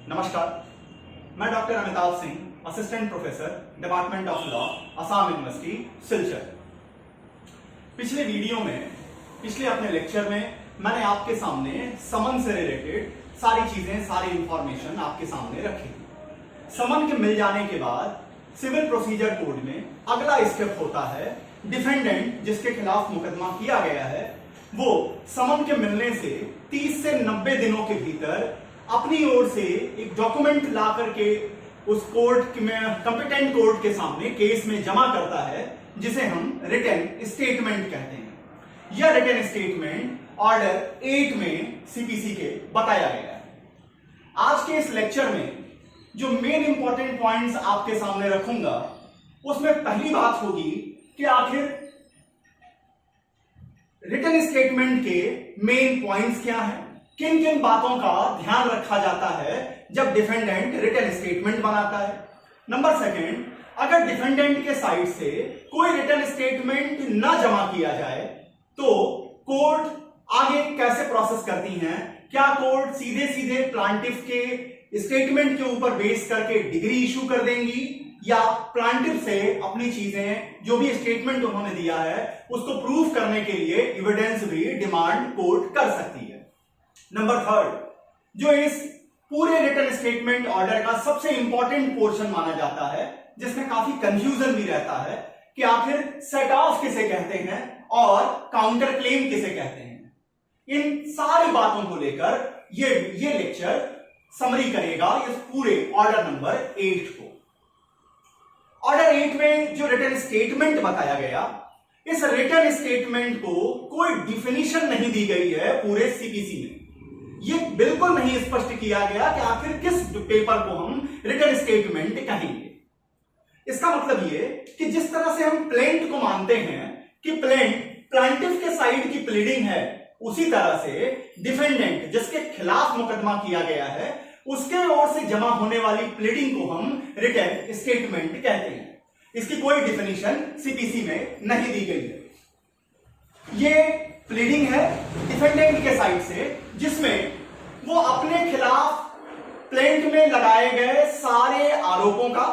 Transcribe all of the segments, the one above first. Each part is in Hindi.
नमस्कार, मैं doctor Amitabh Singh, assistant professor, department of law, Assam university, Silchar. पिछले अपने लेक्चर में मैंने आपके सामने समन से रिलेटेड सारी चीजें, सारी इंफॉर्मेशन आपके सामने रखी। समन के मिल जाने के बाद सिविल प्रोसीजर कोड में अगला स्टेप होता है, डिफेंडेंट जिसके खिलाफ मुकदमा किया गया है वो समन के मिलने से 30 से 90 दिनों के भीतर अपनी ओर से एक डॉक्यूमेंट ला करके उस कोर्ट में, कंपिटेंट कोर्ट के सामने केस में जमा करता है, जिसे हम रिटन स्टेटमेंट कहते हैं। यह रिटन स्टेटमेंट ऑर्डर 8 में सीपीसी के बताया गया है। आज के इस लेक्चर में जो मेन इंपॉर्टेंट पॉइंट्स आपके सामने रखूंगा, उसमें पहली बात होगी कि आखिर रिटन स्टेटमेंट के मेन पॉइंट्स क्या हैं, किन किन बातों का ध्यान रखा जाता है जब डिफेंडेंट रिटन स्टेटमेंट बनाता है। नंबर सेकंड, अगर डिफेंडेंट के साइड से कोई रिटन स्टेटमेंट ना जमा किया जाए तो कोर्ट आगे कैसे प्रोसेस करती हैं। क्या कोर्ट सीधे सीधे प्लांटिफ के स्टेटमेंट के ऊपर बेस करके डिग्री इशू कर देंगी, या प्लांटिफ से अपनी चीजें, जो भी स्टेटमेंट उन्होंने दिया है उसको प्रूव करने के लिए एविडेंस भी डिमांड कोर्ट कर सकती है। नंबर थर्ड, जो इस पूरे रिटन स्टेटमेंट ऑर्डर का सबसे इंपॉर्टेंट पोर्शन माना जाता है, जिसमें काफी कंफ्यूजन भी रहता है कि आखिर सेट ऑफ किसे कहते हैं और काउंटर क्लेम किसे कहते हैं। इन सारी बातों को लेकर ये लेक्चर समरी करेगा इस पूरे ऑर्डर नंबर 8 को। ऑर्डर 8 में जो रिटन स्टेटमेंट बताया गया, इस रिटन स्टेटमेंट को कोई डिफिनीशन नहीं दी गई है पूरे सीपीसी में। ये बिल्कुल नहीं स्पष्ट किया गया कि आखिर किस पेपर को हम रिटन स्टेटमेंट कहेंगे। इसका मतलब ये कि जिस तरह से हम प्लेंट को मानते हैं कि प्लांटिफ के साइड की प्लीडिंग है, उसी तरह से डिफेंडेंट जिसके खिलाफ मुकदमा किया गया है उसके ओर से जमा होने वाली प्लीडिंग को हम रिटन स्टेटमेंट कहते हैं। इसकी कोई डिफिनीशन सीपीसी में नहीं दी गई है। ये प्लीडिंग है डिफेंडेंट के साइड से, जिसमें वो अपने खिलाफ प्लेंट में लगाए गए सारे आरोपों का,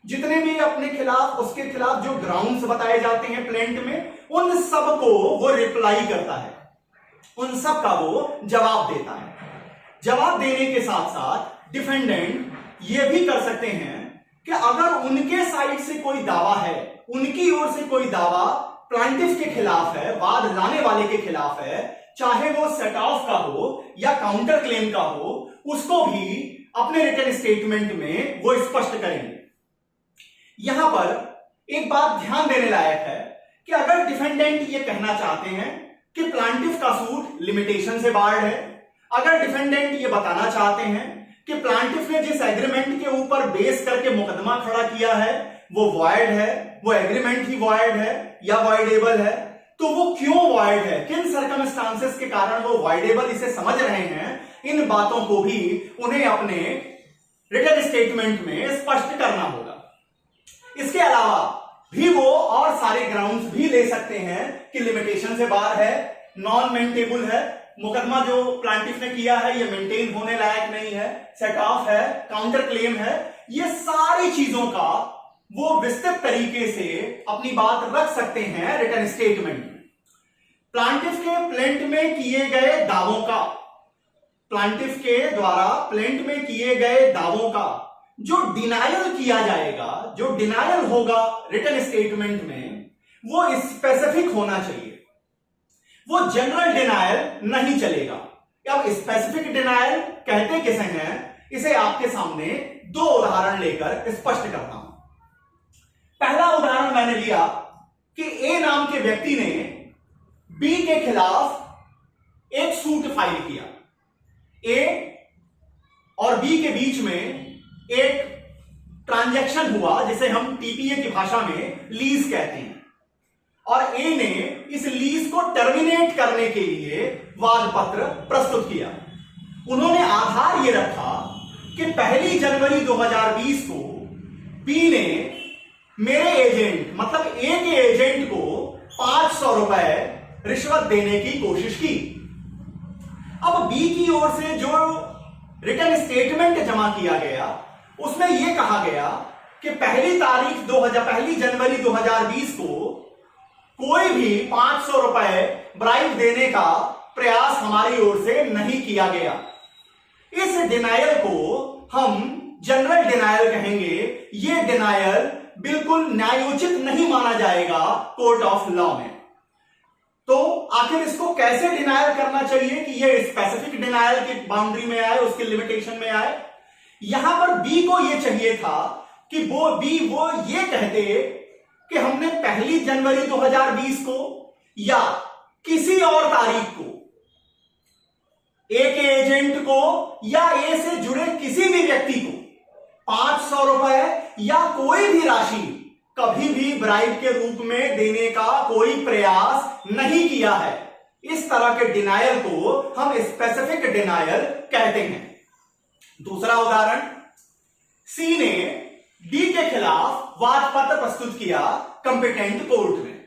जितने भी अपने खिलाफ, उसके खिलाफ जो ग्राउंड्स बताए जाते हैं प्लेंट में, उन सब को वो रिप्लाई करता है, उन सब का वो जवाब देता है। जवाब देने के साथ साथ डिफेंडेंट ये भी कर सकते हैं कि अगर उनके साइड से कोई दावा है, उनकी ओर से कोई दावा प्लांटिफ के खिलाफ है, वाद लाने वाले के खिलाफ है, चाहे वो सेट ऑफ का हो या काउंटर क्लेम का हो, उसको भी अपने रिटन स्टेटमेंट में वो स्पष्ट करेंगे। यहां पर एक बात ध्यान देने लायक है कि अगर डिफेंडेंट ये कहना चाहते हैं कि प्लांटिफ का सूट लिमिटेशन से बार्ड है, अगर डिफेंडेंट ये बताना चाहते हैं कि प्लांटिफ ने जिस एग्रीमेंट के ऊपर बेस करके मुकदमा खड़ा किया है वो वॉइड है, वो एग्रीमेंट ही वॉइड है या वॉइडेबल है, तो वो क्यों वॉइड है, किन सर्कमस्टांसेस के कारण वो वॉइडेबल इसे समझ रहे हैं, इन बातों को भी उन्हें अपने रिटन स्टेटमेंट में स्पष्ट करना होगा। इसके अलावा भी वो और सारे ग्राउंड्स भी ले सकते हैं कि लिमिटेशन से बाहर है, नॉन मेंटेबल है, मुकदमा जो प्लांटिफ ने किया है ये मेंटेन होने लायक नहीं है, सेट ऑफ है, काउंटर क्लेम है। ये सारी चीजों का वो विस्तृत तरीके से अपनी बात रख सकते हैं रिटन स्टेटमेंट में। प्लांटिफ के प्लेंट में किए गए दावों का, प्लांटिफ के द्वारा प्लेंट में किए गए दावों का जो डिनायल किया जाएगा, जो डिनायल होगा रिटन स्टेटमेंट में, वो स्पेसिफिक होना चाहिए, वो जनरल डिनायल नहीं चलेगा। अब स्पेसिफिक डिनायल कहते किसे हैं, इसे आपके सामने दो उदाहरण लेकर स्पष्ट करता हूं। पहला उदाहरण मैंने लिया कि ए नाम के व्यक्ति ने बी के खिलाफ एक सूट फाइल किया। ए और बी के बीच में एक ट्रांजैक्शन हुआ जिसे हम टीपीए की भाषा में लीज कहते हैं, और ए ने इस लीज को टर्मिनेट करने के लिए वाद पत्र प्रस्तुत किया। उन्होंने आधार यह रखा कि 1 जनवरी 2020 को बी ने मेरे एजेंट, मतलब ए के एजेंट को 500 रुपए रिश्वत देने की कोशिश की। अब बी की ओर से जो रिटर्न स्टेटमेंट जमा किया गया, उसमें यह कहा गया कि पहली जनवरी 2020 को कोई भी 500 रुपए ब्राइब देने का प्रयास हमारी ओर से नहीं किया गया। इस डिनायल को हम जनरल डिनायल कहेंगे। यह डिनायल बिल्कुल न्यायोचित नहीं माना जाएगा कोर्ट ऑफ लॉ में। तो आखिर इसको कैसे डिनायल करना चाहिए कि यह स्पेसिफिक डिनायल की बाउंड्री में आए, उसके लिमिटेशन में आए। यहां पर बी को यह चाहिए था कि वो ये कहते कि हमने 1 जनवरी 2020 को या किसी और तारीख को ए के एजेंट को या ए से जुड़े किसी भी व्यक्ति को 500 रुपए या कोई भी राशि कभी भी ब्राइब के रूप में देने का कोई प्रयास नहीं किया है। इस तरह के डिनायल को हम स्पेसिफिक डिनायल कहते हैं। दूसरा उदाहरण, सी ने डी के खिलाफ वाद पत्र प्रस्तुत किया कंपिटेंट कोर्ट में।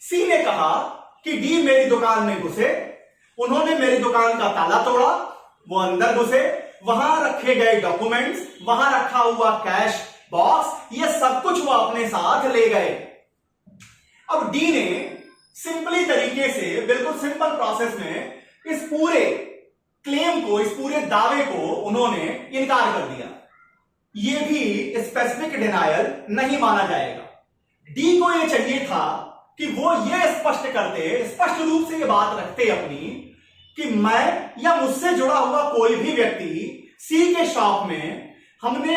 सी ने कहा कि डी मेरी दुकान में घुसे, उन्होंने मेरी दुकान का ताला तोड़ा, वो अंदर घुसे, वहां रखे गए डॉक्यूमेंट्स, वहां रखा हुआ कैश बॉक्स, ये सब कुछ वो अपने साथ ले गए। अब डी ने सिंपली तरीके से, बिल्कुल सिंपल प्रोसेस में इस पूरे क्लेम को, इस पूरे दावे को उन्होंने इनकार कर दिया। ये भी स्पेसिफिक डिनायल नहीं माना जाएगा। डी को यह चाहिए था कि वो ये स्पष्ट करते, स्पष्ट रूप से ये बात रखते अपनी कि मैं या मुझसे जुड़ा हुआ कोई भी व्यक्ति सी के शॉप में, हमने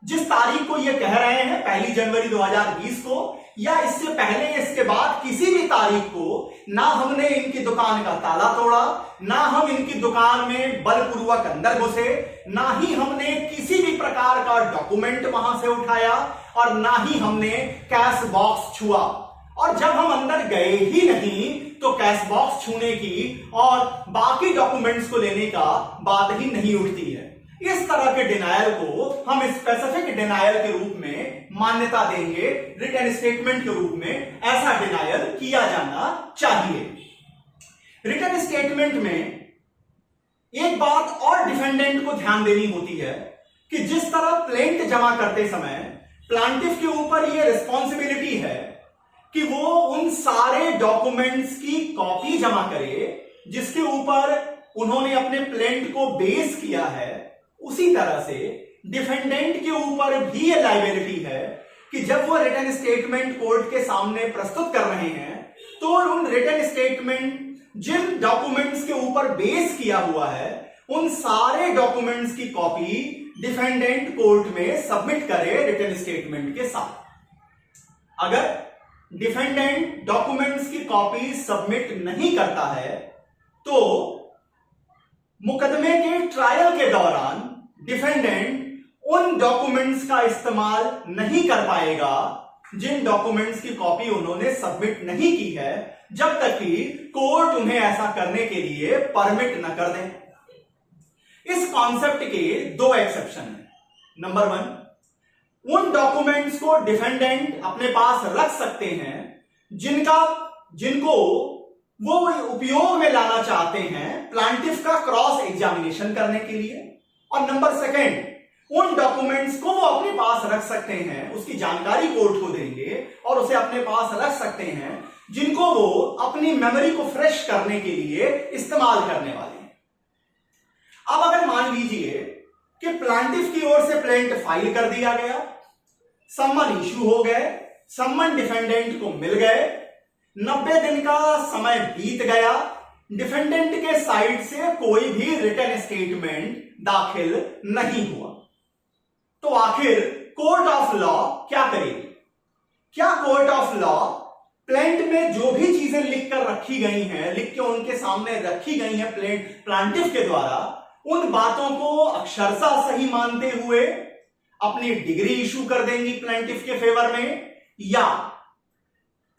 जिस तारीख को ये कह रहे हैं 1 जनवरी 2020 को या इससे पहले इसके बाद किसी भी तारीख को, ना हमने इनकी दुकान का ताला तोड़ा, ना हम इनकी दुकान में बलपूर्वक अंदर घुसे, ना ही हमने किसी भी प्रकार का डॉक्यूमेंट वहां से उठाया और ना ही हमने कैश बॉक्स छुआ। और जब हम अंदर गए ही नहीं तो कैश बॉक्स छूने की और बाकी डॉक्यूमेंट्स को लेने का बात ही नहीं उठती है। इस तरह के डिनायल को हम स्पेसिफिक डिनायल के रूप में मान्यता देंगे, रिटन स्टेटमेंट के रूप में ऐसा डिनायल किया जाना चाहिए। रिटन स्टेटमेंट में एक बात और डिफेंडेंट को ध्यान देनी होती है कि जिस तरह प्लेंट जमा करते समय प्लांटिफ के ऊपर यह रिस्पॉन्सिबिलिटी है कि वो उन सारे डॉक्यूमेंट्स की कॉपी जमा करे जिसके ऊपर उन्होंने अपने प्लेंट को बेस किया है, उसी तरह से डिफेंडेंट के ऊपर भी यह लायबिलिटी है कि जब वो रिटन स्टेटमेंट कोर्ट के सामने प्रस्तुत कर रहे हैं तो उन रिटन स्टेटमेंट जिन डॉक्यूमेंट्स के ऊपर बेस किया हुआ है उन सारे डॉक्यूमेंट्स की कॉपी डिफेंडेंट कोर्ट में सबमिट करे रिटन स्टेटमेंट के साथ। अगर डिफेंडेंट डॉक्यूमेंट्स की कॉपी सबमिट नहीं करता है तो मुकदमे के ट्रायल के दौरान डिफेंडेंट उन डॉक्यूमेंट्स का इस्तेमाल नहीं कर पाएगा जिन डॉक्यूमेंट्स की कॉपी उन्होंने सबमिट नहीं की है, जब तक कि कोर्ट उन्हें ऐसा करने के लिए परमिट न कर दे। इस कॉन्सेप्ट के दो एक्सेप्शन हैं। नंबर 1, उन डॉक्यूमेंट्स को डिफेंडेंट अपने पास रख सकते हैं जिनको वो उपयोग में लाना चाहते हैं प्लांटिफ का क्रॉस एग्जामिनेशन करने के लिए। और नंबर 2, उन डॉक्यूमेंट्स को वो अपने पास रख सकते हैं, उसकी जानकारी कोर्ट को देंगे और उसे अपने पास रख सकते हैं जिनको वो अपनी मेमोरी को फ्रेश करने के लिए इस्तेमाल करने वाले हैं। अब अगर मान लीजिए कि प्लांटिफ की ओर से प्लेंट फाइल कर दिया गया, सम्मन इशू हो गए, सम्मन डिफेंडेंट को मिल गए, 90 दिन का समय बीत गया, डिफेंडेंट के साइड से कोई भी रिटन स्टेटमेंट दाखिल नहीं हुआ, तो आखिर कोर्ट ऑफ लॉ क्या करेगी? क्या कोर्ट ऑफ लॉ प्लेंट में जो भी चीजें लिखकर रखी गई हैं, लिख के उनके सामने रखी गई हैं प्लांटिफ के द्वारा, उन बातों को अक्षरशः सही मानते हुए अपनी डिग्री इशू कर देंगी प्लांटिफ के फेवर में, या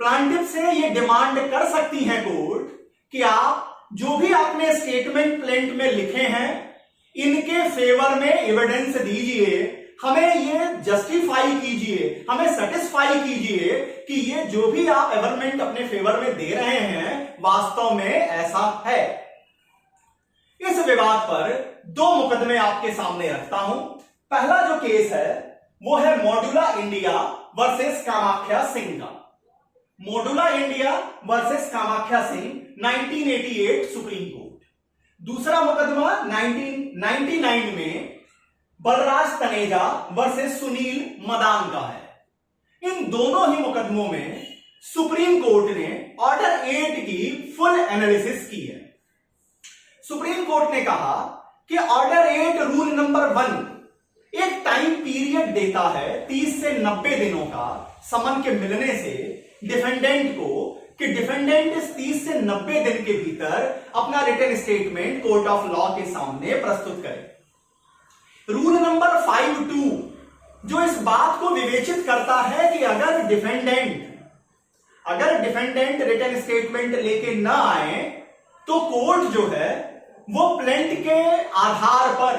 प्लांटिफ से ये डिमांड कर सकती है कोर्ट कि आप जो भी आपने स्टेटमेंट प्लेंट में लिखे हैं इनके फेवर में एविडेंस दीजिए, हमें ये जस्टिफाई कीजिए, हमें सेटिस्फाई कीजिए कि ये जो भी आप एवरमेंट अपने फेवर में दे रहे हैं वास्तव में ऐसा है। इस विवाद पर दो मुकदमे आपके सामने रखता हूं। पहला जो केस है वो है मोडुला इंडिया वर्सेस कामाख्या सिंह का। मोडुला India versus Kamakhya Singh 1988 Supreme Court. दूसरा मुकदमा 1999 में बलराज तनेजा वर्सेस सुनील मदान का है। इन दोनों ही मुकदमों में सुप्रीम कोर्ट ने ऑर्डर 8 की फुल एनालिसिस की है। सुप्रीम कोर्ट ने कहा कि ऑर्डर 8 रूल नंबर 1 एक टाइम पीरियड देता है 30 से 90 दिनों का समन के मिलने से डिफेंडेंट को कि डिफेंडेंट इस 30 से 90 दिन के भीतर अपना written statement court of law के सामने प्रस्तुत करे। रूल नंबर 5(2) जो इस बात को विवेचित करता है कि अगर डिफेंडेंट रिटन स्टेटमेंट लेके ना आए तो कोर्ट जो है वो प्लेंट के आधार पर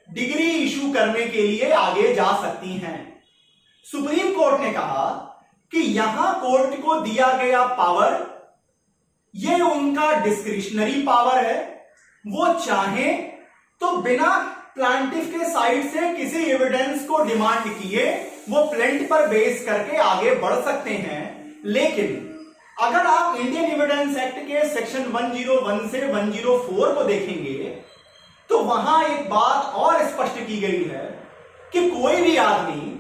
डिग्री इशू करने के लिए आगे जा सकती हैं। सुप्रीम कोर्ट ने कहा कि यहां कोर्ट को दिया गया पावर ये उनका डिस्क्रिशनरी पावर है। वो चाहे तो बिना प्लांटिफ के साइड से किसी एविडेंस को डिमांड किए वो प्लेंट पर बेस करके आगे बढ़ सकते हैं। लेकिन अगर आप इंडियन एविडेंस एक्ट के सेक्शन 101 से 104 को देखेंगे तो वहां एक बात और स्पष्ट की गई है कि कोई भी आदमी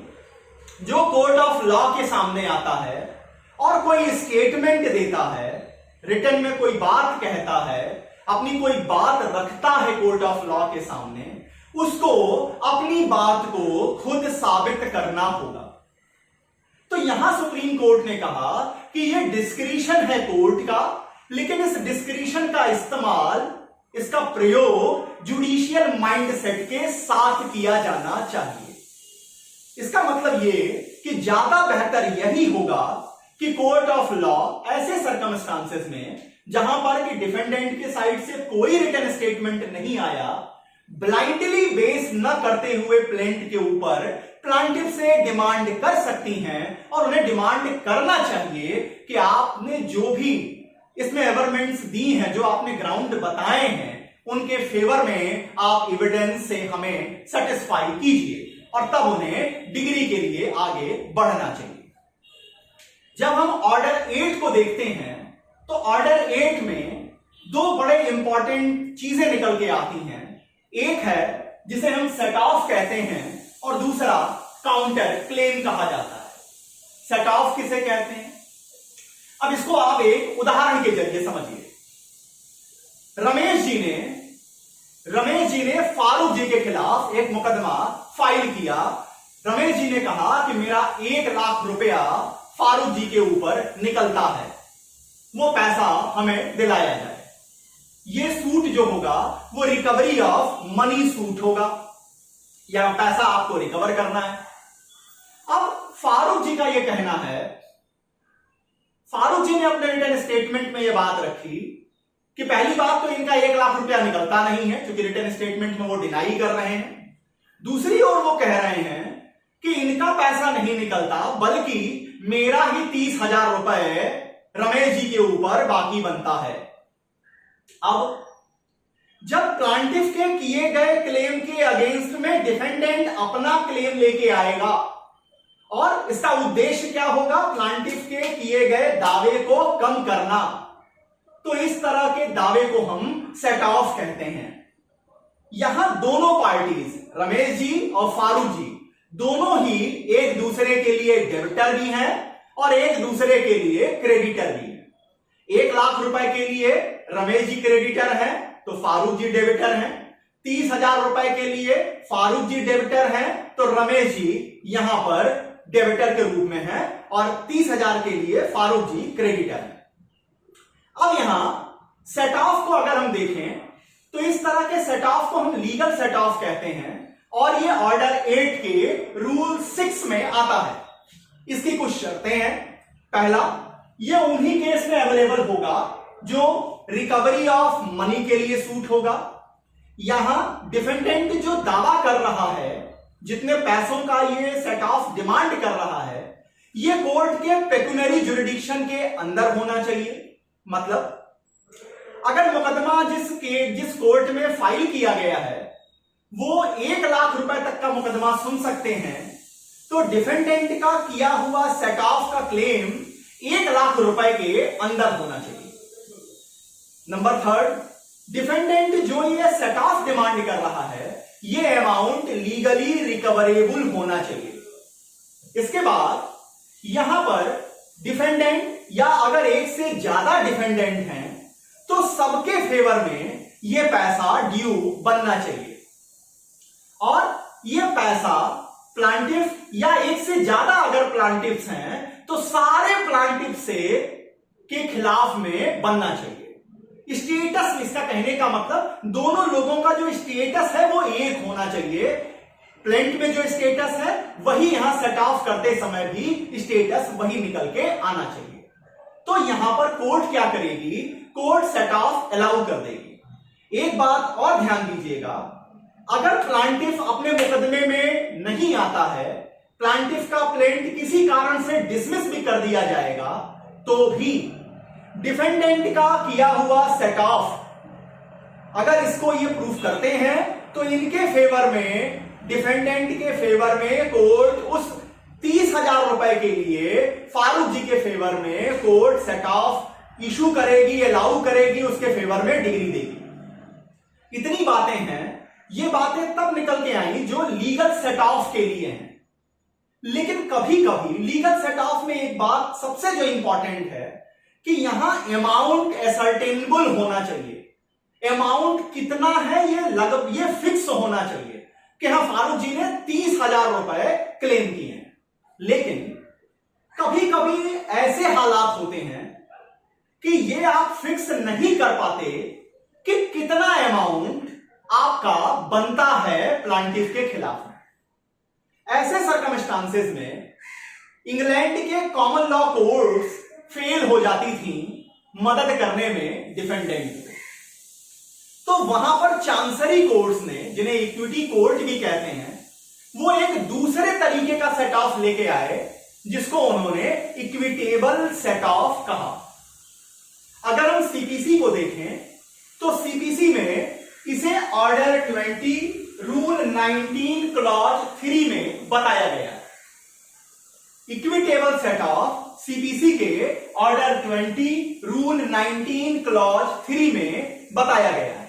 जो कोर्ट ऑफ लॉ के सामने आता है और कोई स्टेटमेंट देता है, रिटन में कोई बात कहता है, अपनी कोई बात रखता है कोर्ट ऑफ लॉ के सामने, उसको अपनी बात को खुद साबित करना होगा। तो यहां सुप्रीम कोर्ट ने कहा कि यह डिस्क्रिशन है कोर्ट का, लेकिन इस डिस्क्रिशन का इस्तेमाल, इसका प्रयोग जुडिशियल माइंडसेट के साथ किया जाना चाहिए। इसका मतलब यह कि ज्यादा बेहतर यही होगा कि कोर्ट ऑफ लॉ ऐसे सर्कमस्टांसेस में जहां पर कि डिफेंडेंट के साइड से कोई रिटन स्टेटमेंट नहीं आया, ब्लाइंडली बेस न करते हुए प्लेंट के ऊपर प्लांटिफ से डिमांड कर सकती हैं और उन्हें डिमांड करना चाहिए कि आपने जो भी इसमें एवरमेंट्स दी हैं, जो आपने ग्राउंड बताए हैं, उनके फेवर में आप एविडेंस से हमें सेटिस्फाई कीजिए और तब उन्हें डिग्री के लिए आगे बढ़ना चाहिए। जब हम ऑर्डर 8 को देखते हैं तो ऑर्डर 8 में दो बड़े इंपॉर्टेंट चीजें निकल के आती हैं। एक है जिसे हम सेट ऑफ कहते हैं और दूसरा काउंटर क्लेम कहा जाता है। सेट ऑफ किसे कहते हैं? अब इसको आप एक उदाहरण के जरिए समझिए। रमेश जी ने फारूक जी के खिलाफ एक मुकदमा फाइल किया। रमेश जी ने कहा कि मेरा 1 लाख रुपया फारूक जी के ऊपर निकलता है, वो पैसा हमें दिलाया जाए। ये सूट जो होगा वो रिकवरी ऑफ मनी सूट होगा, या पैसा आपको रिकवर करना है। अब फारूक जी का यह कहना है, फारूक जी ने अपने रिटर्न स्टेटमेंट में यह बात रखी कि पहली बात तो इनका 1 लाख रुपया निकलता नहीं है, क्योंकि रिटर्न स्टेटमेंट में वो डिनाई कर रहे हैं। दूसरी ओर वो कह रहे हैं कि इनका पैसा नहीं निकलता, बल्कि मेरा ही 30,000 रुपए रमेश जी के ऊपर बाकी बनता है। अब जब प्लांटिफ के किए गए क्लेम के अगेंस्ट में डिफेंडेंट अपना क्लेम लेके आएगा और इसका उद्देश्य क्या होगा? प्लांटिफ के किए गए दावे को कम करना, तो इस तरह के दावे को हम सेट ऑफ कहते हैं। यहां दोनों पार्टीज, रमेश जी और फारूक जी, दोनों ही एक दूसरे के लिए डेबिटर भी हैं और एक दूसरे के लिए क्रेडिटर भी हैं। 1 लाख रुपए के लिए रमेश जी क्रेडिटर हैं तो फारूक जी डेबिटर हैं। 30,000 रुपए के लिए फारूक जी डेबिटर हैं तो रमेश जी यहां पर डेबिटर के रूप में हैं और 30,000 के लिए फारूक जी क्रेडिटर हैं। अब यहां सेट ऑफ को अगर हम देखें तो इस तरह के सेट ऑफ को हम लीगल सेट ऑफ कहते हैं और ये ऑर्डर 8 के रूल 6 में आता है। इसकी कुछ शर्तें हैं। पहला, ये उन्हीं केस में अवेलेबल होगा जो रिकवरी ऑफ मनी के लिए सूट होगा। यहां डिफेंडेंट जो दावा कर रहा है, जितने पैसों का ये सेट ऑफ डिमांड कर रहा है, ये कोर्ट के पेक्यूनरी जुरिडिक्शन के अंदर होना चाहिए। मतलब अगर मुकदमा जिस कोर्ट में फाइल किया गया है वो 1 लाख रुपए तक का मुकदमा सुन सकते हैं, तो डिफेंडेंट का किया हुआ सेट ऑफ का क्लेम 1 लाख रुपए के अंदर होना चाहिए। नंबर 3, डिफेंडेंट जो ये सेट ऑफ डिमांड कर रहा है ये अमाउंट लीगली रिकवरेबल होना चाहिए। इसके बाद यहां पर डिफेंडेंट या अगर एक से ज्यादा डिफेंडेंट हैं तो सबके फेवर में यह पैसा ड्यू बनना चाहिए, और यह पैसा प्लांटिफ या एक से ज्यादा अगर प्लांटिफ्स हैं तो सारे प्लांटिफ से के खिलाफ में बनना चाहिए। स्टेटस, इसका कहने का मतलब दोनों लोगों का जो स्टेटस है वो एक होना चाहिए। प्लेंट में जो स्टेटस है वही यहां सेट ऑफ करते समय भी स्टेटस वही निकल के आना चाहिए। तो यहां पर कोर्ट क्या करेगी, कोर्ट सेट ऑफ अलाउ कर देगी। एक बात और ध्यान दीजिएगा, अगर प्लांटिफ अपने मुकदमे में नहीं आता है, प्लांटिफ का प्लेंट किसी कारण से डिसमिस भी कर दिया जाएगा, तो भी डिफेंडेंट का किया हुआ सेट ऑफ अगर इसको ये प्रूफ करते हैं तो इनके फेवर में, डिफेंडेंट के फेवर में कोर्ट उस 30,000 रुपए के लिए फारूक जी के फेवर में कोर्ट सेट ऑफ इशू करेगी, अलाउ करेगी, उसके फेवर में डिग्री देगी। इतनी बातें हैं, ये बातें तब निकल के आई जो लीगल सेट ऑफ के लिए हैं। लेकिन कभी कभी लीगल सेट ऑफ में एक बात सबसे जो इंपॉर्टेंट है कि यहां अमाउंट असर्टेनेबल होना चाहिए। अमाउंट कितना है ये फिक्स होना चाहिए कि हाँ फारूक जी ने 30,000 रुपए क्लेम किए हैं। लेकिन कभी कभी ऐसे हालात होते हैं कि ये आप फिक्स नहीं कर पाते कि कितना अमाउंट आपका बनता है प्लांटिफ के खिलाफ में। ऐसे सर्कमस्टांसेस में इंग्लैंड के कॉमन लॉ कोर्ट्स फेल हो जाती थी मदद करने में डिफेंडेंट को। तो वहां पर चांसरी कोर्ट्स ने, जिन्हें इक्विटी कोर्ट भी कहते हैं, वो एक दूसरे तरीके का सेट ऑफ लेके आए जिसको उन्होंने इक्विटेबल सेट ऑफ कहा। अगर हम सीपीसी को देखें तो सीपीसी में इसे ऑर्डर 20 रूल 19 क्लॉज 3 में बताया गया है। इक्विटेबल सेट ऑफ सीपीसी के ऑर्डर 20 रूल 19 क्लॉज 3 में बताया गया है।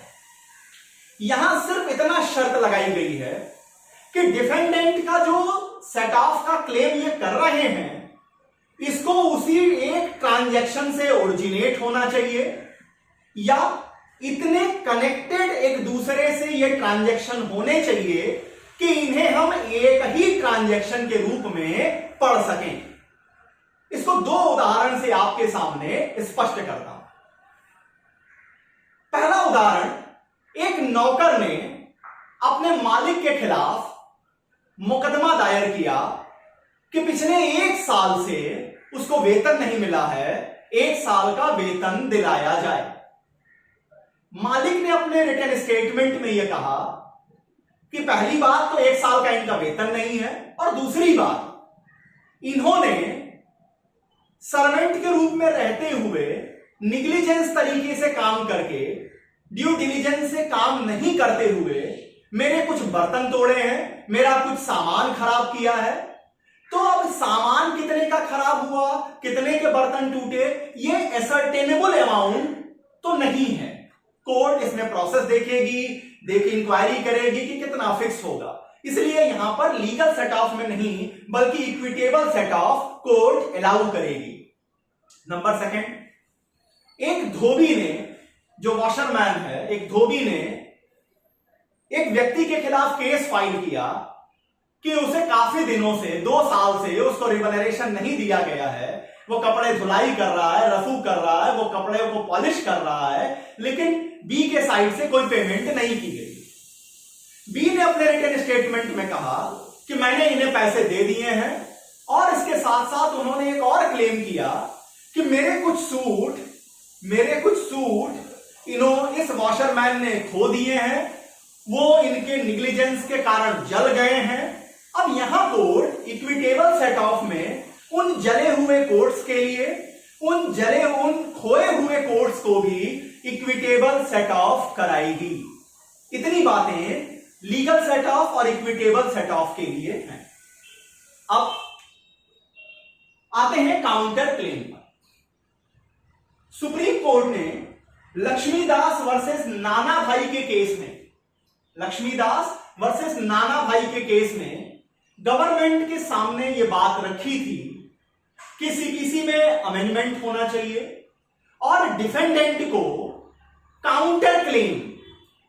यहां सिर्फ इतना शर्त लगाई गई है कि डिफेंडेंट का जो सेट ऑफ का क्लेम ये कर रहे हैं इसको उसी एक ट्रांजैक्शन से ओरिजिनेट होना चाहिए, या इतने कनेक्टेड एक दूसरे से ये ट्रांजैक्शन होने चाहिए कि इन्हें हम एक ही ट्रांजैक्शन के रूप में पढ़ सकें। इसको 2 उदाहरण से आपके सामने स्पष्ट करता हूं। पहला उदाहरण, एक नौकर ने अपने मालिक के खिलाफ मुकदमा दायर किया कि पिछले 1 साल से उसको वेतन नहीं मिला है, 1 साल का वेतन दिलाया जाए। मालिक ने अपने रिटन स्टेटमेंट में यह कहा कि पहली बात तो 1 साल का इनका वेतन नहीं है, और दूसरी बात इन्होंने सर्वेंट के रूप में रहते हुए निग्लिजेंस तरीके से काम करके, ड्यू डिलिजेंस से काम नहीं करते हुए मेरे कुछ बर्तन तोड़े हैं, मेरा कुछ सामान खराब किया है। तो अब सामान कितने का खराब हुआ, कितने के बर्तन टूटे, ये असर्टेनेबल अमाउंट तो नहीं है। कोर्ट इसमें प्रोसेस देखेगी, इंक्वायरी करेगी कि कितना फिक्स होगा। इसलिए यहां पर लीगल सेट ऑफ में नहीं बल्कि equitable set of court allow करेगी। नंबर 2, एक धोबी ने, जो वॉशरमैन है, एक धोबी ने एक व्यक्ति के खिलाफ केस फाइल किया कि उसे काफी दिनों से, 2 साल से उसको रिवनरेशन नहीं दिया गया है। वो कपड़े धुलाई कर रहा है, रफू कर रहा है, वो कपड़े को पॉलिश कर रहा है, लेकिन बी के साइड से कोई पेमेंट नहीं की गई। बी ने अपने रिटन स्टेटमेंट में कहा कि मैंने इन्हें पैसे दे दिए हैं, और इसके साथ साथ उन्होंने एक और क्लेम किया कि मेरे कुछ सूट इस वॉशरमैन ने खो दिए हैं, वो इनके निग्लिजेंस के कारण जल गए हैं। अब यहां कोर्ट इक्विटेबल सेट ऑफ में उन जले हुए कोट्स के लिए, उन खोए हुए कोट्स को भी इक्विटेबल सेट ऑफ कराएगी। इतनी बातें लीगल सेट ऑफ और इक्विटेबल सेट ऑफ के लिए हैं। अब आते हैं काउंटर क्लेम पर। सुप्रीम कोर्ट ने लक्ष्मीदास वर्सेस नाना भाई के केस में, लक्ष्मीदास वर्सेस नाना भाई के केस में गवर्नमेंट के सामने यह बात रखी थी कि सीपीसी में अमेंडमेंट होना चाहिए और डिफेंडेंट को काउंटर क्लेम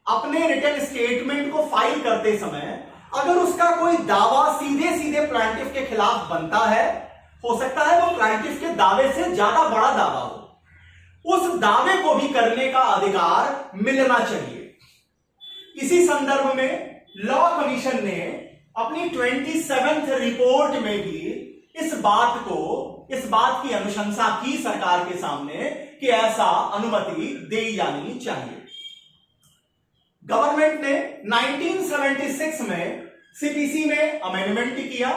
अपने रिटन स्टेटमेंट को फाइल करते समय अगर उसका कोई दावा सीधे सीधे प्लांटिफ के खिलाफ बनता है, हो सकता है वो प्लांटिफ के दावे से ज्यादा बड़ा दावा हो, उस दावे को भी करने का अधिकार मिलना चाहिए। इसी संदर्भ में लॉ कमीशन ने अपनी 27th रिपोर्ट में भी इस बात की अनुशंसा की सरकार के सामने कि ऐसा अनुमति दी जानी चाहिए। गवर्नमेंट ने 1976 में सीपीसी में अमेंडमेंट किया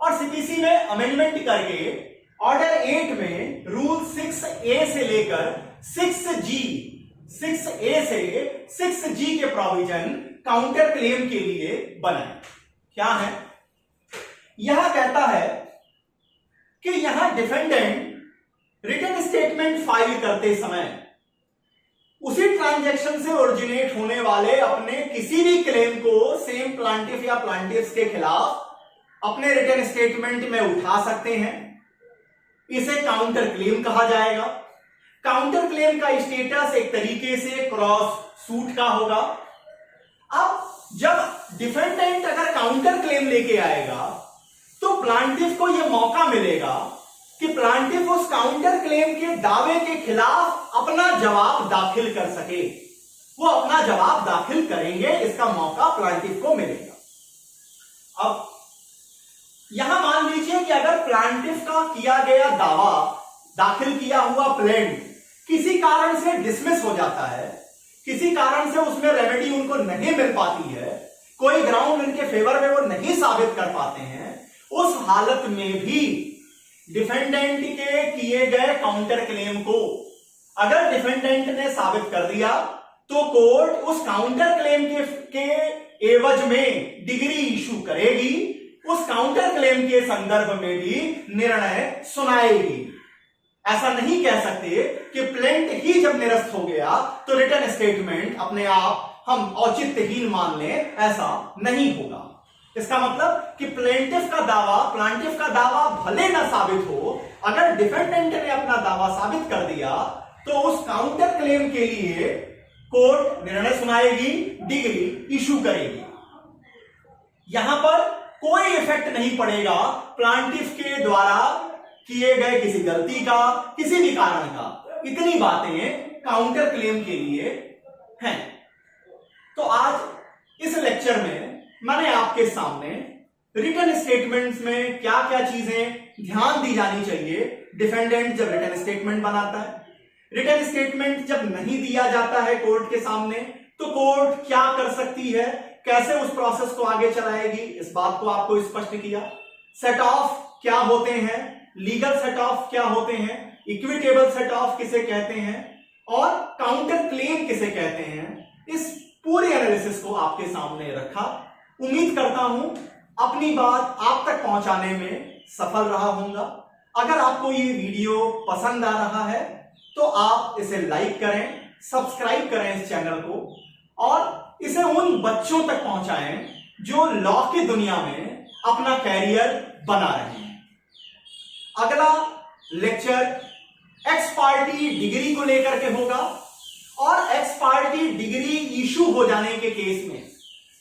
और सीपीसी में अमेंडमेंट करके ऑर्डर 8 में रूल 6A से लेकर 6G से 6G के प्रोविजन काउंटर क्लेम के लिए बनाए। क्या है? यह कहता है कि यहां डिफेंडेंट रिटन स्टेटमेंट फाइल करते समय उसी ट्रांजैक्शन से ओरिजिनेट होने वाले अपने किसी भी क्लेम को सेम प्लांटिफ या प्लांटिफ्स के खिलाफ अपने रिटन स्टेटमेंट में उठा सकते हैं। इसे काउंटर क्लेम कहा जाएगा। काउंटर क्लेम का स्टेटस एक तरीके से क्रॉस सूट का होगा। अब जब डिफेंडेंट अगर काउंटर क्लेम लेके आएगा तो प्लांटिफ को यह मौका मिलेगा कि प्लांटिफ उस काउंटर क्लेम के दावे के खिलाफ अपना जवाब दाखिल कर सके। वो अपना जवाब दाखिल करेंगे, इसका मौका प्लांटिफ को मिलेगा। अब यहां मान लीजिए कि अगर प्लांटिफ का किया गया दावा, दाखिल किया हुआ प्लेंट किसी कारण से डिसमिस हो जाता है, किसी कारण से उसमें रेमेडी उनको नहीं मिल पाती है, कोई ग्राउंड उनके फेवर में वो नहीं साबित कर पाते हैं, उस हालत में भी डिफेंडेंट के किए गए काउंटर क्लेम को अगर डिफेंडेंट ने साबित कर दिया तो कोर्ट उस काउंटर क्लेम के एवज में डिग्री इशू करेगी, उस काउंटर क्लेम के संदर्भ में भी निर्णय सुनाएगी। ऐसा नहीं कह सकते कि प्लेंट ही जब निरस्त हो गया तो रिटन स्टेटमेंट अपने आप हम औचित्यहीन मान लें, ऐसा नहीं होगा। इसका मतलब कि प्लेंटिफ का दावा भले ना साबित हो, अगर डिफेंडेंट ने अपना दावा साबित कर दिया तो उस काउंटर क्लेम के लिए कोर्ट निर्णय सुनाएगी, डिग्री इशू करेगी। यहां पर कोई इफेक्ट नहीं पड़ेगा प्लांटिफ के द्वारा किए गए किसी गलती का, किसी भी कारण का। इतनी बातें काउंटर क्लेम के लिए हैं। तो आज इस लेक्चर में मैंने आपके सामने रिटन स्टेटमेंट्स में क्या क्या चीजें ध्यान दी जानी चाहिए डिफेंडेंट जब रिटन स्टेटमेंट बनाता है, रिटन स्टेटमेंट जब नहीं दिया जाता है कोर्ट के सामने तो कोर्ट क्या कर सकती है, कैसे उस प्रोसेस को आगे चलाएगी, इस बात को आपको स्पष्ट किया। सेट ऑफ क्या होते हैं, लीगल सेट ऑफ क्या होते हैं, इक्विटेबल सेट ऑफ किसे कहते हैं और काउंटर क्लेम किसे कहते हैं, इस पूरे एनालिसिस को आपके सामने रखा। उम्मीद करता हूं अपनी बात आप तक पहुंचाने में सफल रहा होऊंगा। अगर आपको ये वीडियो पसंद आ रहा है तो आप इसे लाइक करें, सब्सक्राइब करें इस चैनल को और इसे उन बच्चों तक पहुंचाएं जो लॉ की दुनिया में अपना कैरियर बना रहे हैं। अगला लेक्चर एक्स पार्टी डिग्री को लेकर के होगा और एक्स पार्टी डिग्री इशू हो जाने के केस में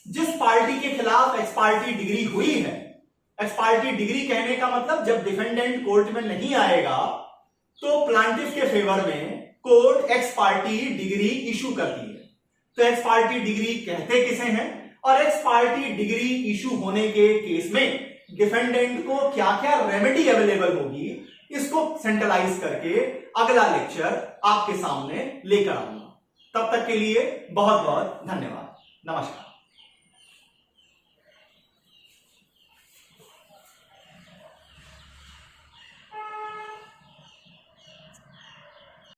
जिस पार्टी के खिलाफ एक्स पार्टी डिग्री हुई है, एक्स पार्टी डिग्री कहने का मतलब जब डिफेंडेंट कोर्ट में नहीं आएगा तो प्लांटिफ के फेवर में court x party degree issue करती है। तो एक्स पार्टी डिग्री कहते किसे हैं और एक्स पार्टी डिग्री इशू होने के केस में डिफेंडेंट को क्या क्या रेमेडी अवेलेबल होगी, इसको सेंट्रलाइज करके अगला लेक्चर आपके सामने लेकर आऊंगा। तब तक के लिए बहुत बहुत धन्यवाद। नमस्कार।